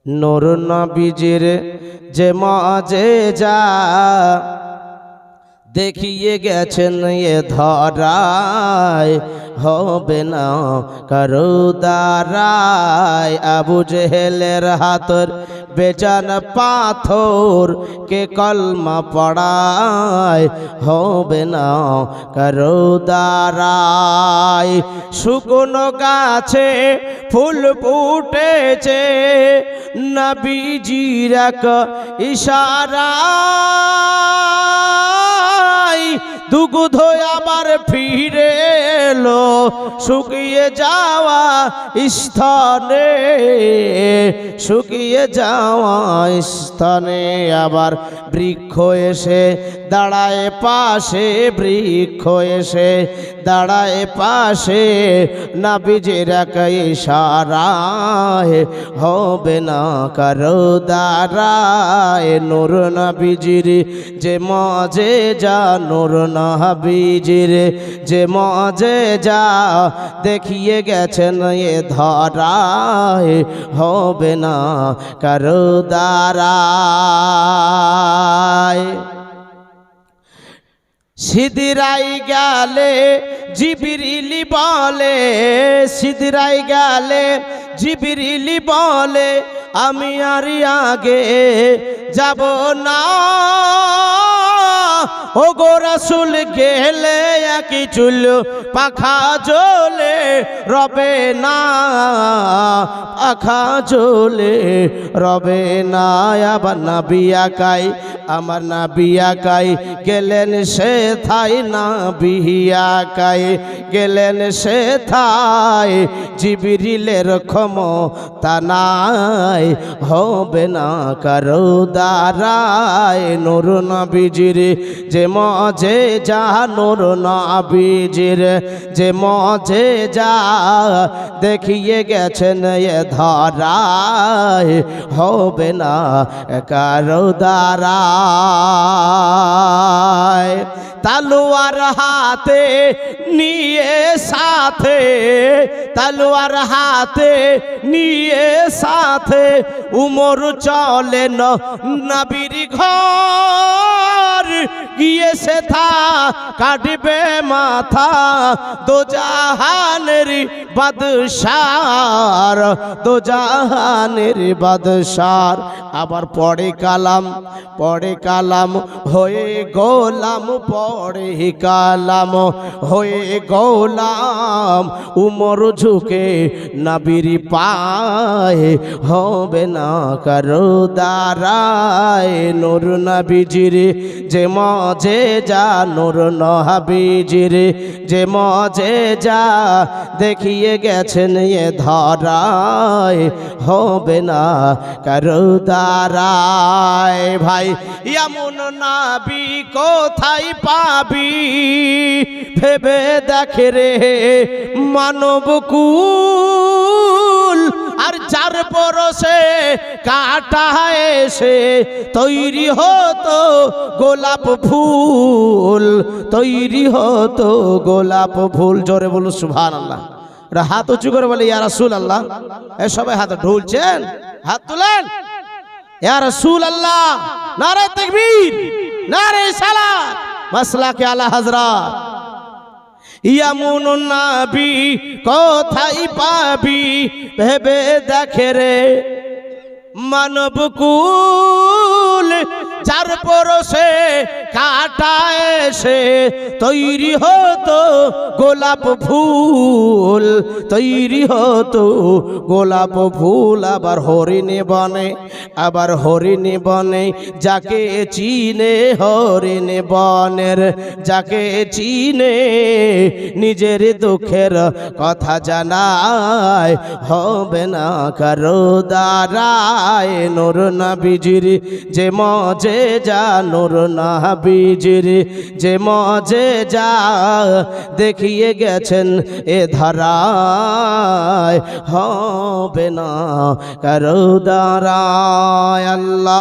নূর নবীজির যে মজেজা দেখিয়ে গেছেন এ ধরায়, হবে না কারো দ্বারায়। আবু জেহেলের হাতের বেজান পাথর কে কলমা পড়ায়, হবে না কারো দ্বারায়। শুকনো গাছে ফুল ফুটেছে নবীজির এক ইশারায়, দুগ্ধ আবার ফিরে এলো শুকিয়ে যাওয়া স্থানে, শুকিয়ে যাওয়া স্থানে। আবার বৃক্ষ এসে দাঁড়ায় পাশে, বৃক্ষ এসে দাঁড়ায় পাশে, নবীজির এক ইশারায়, হবে না কারো দ্বারায়। নূর নবীজির যে মজেজা, নূর নবীজির যে মজেজা দেখিয়ে গেছেন এ ধরায়, হবে না কারো দ্বারায়। সিদরাই গেলে জিবরিল বলে, সিদরাই গেলে জিবরিল বলে, আমি আর আগে যাব না। ও গো রাসূল গেলে একই চুল পাখা জ্বলে রবে না, পাখা জ্বলে রবে না। আবার নবী আকাই, আমার নবী আকাই গেলেন সে থাই, নবী আকাই গেলেন সে থাই, জিবরিলের ক্ষমতা নাই, হবে না কারো দ্বারায়। নূর নবীজির যে মজেজা, নূর নবীজির যে মজেজা দেখিয়ে গেছেন এ ধরায়, হবে না কারো দ্বারায়। তলোয়ার হাতে নিয়ে সাথে, তলোয়ার হাতে নিয়ে সাথে, উমর চলেন নবীর ঘর, গিয়ে সে থা কাটবে মাথা দোজাহানের বাদশার, দোজাহানের বাদশার। আবার পড়ে কালাম, পড়ে কালাম হয়ে গোলাম, পড়ে কালাম হয়ে গোলাম, উমর ঝুঁকে নবীর পায়ে, হবে না কারো দ্বারায়। নূর নবীজির যে মজেজা, নূর নবীজির যে মজেজা দেখিয়ে গেছেন এ ধরায়, হবে না কারো দ্বারায়। ভাই এমন নবী কোথায় পাবি, ভেবে দেখে রে মানবকুল। আর যার পরশে কাটা এসে তৈরি হতো গোলাপ ফুল, তৈরি হতো গোলাপ ফুল। জোরে বলুন সুবহানাল্লাহ। হাত উঁচু করে বলে ইয়া রাসূলুল্লাহ। সবাই হাত ঢুলছেন, হাত তুলেন। ইয়া রাসূলুল্লাহ, নারে তাকবীর, নারে সালাত, মাসলাকে আলা হযরত। এমন নবী কোথায় পাবি, ভেবে দেখে রে মানবকুল। যার পরশে কাটা এসে তৈরি হতো গোলাপ ফুল, তৈরি হতো গোলাপ ফুল। আবার হরিণী বনে, আবার হরিণী বনে যাকে চিনে, হরিণী বনের যাকে চিনে, নিজের দুঃখের কথা জানায়, হবে না কারো দ্বারায়। নূর নবীজির যে মজেজা, নূর নবীজির যে মজেজা দেখিয়ে গেছেন এ ধরায়, হবে না কারো দ্বারায়। আল্লাহ।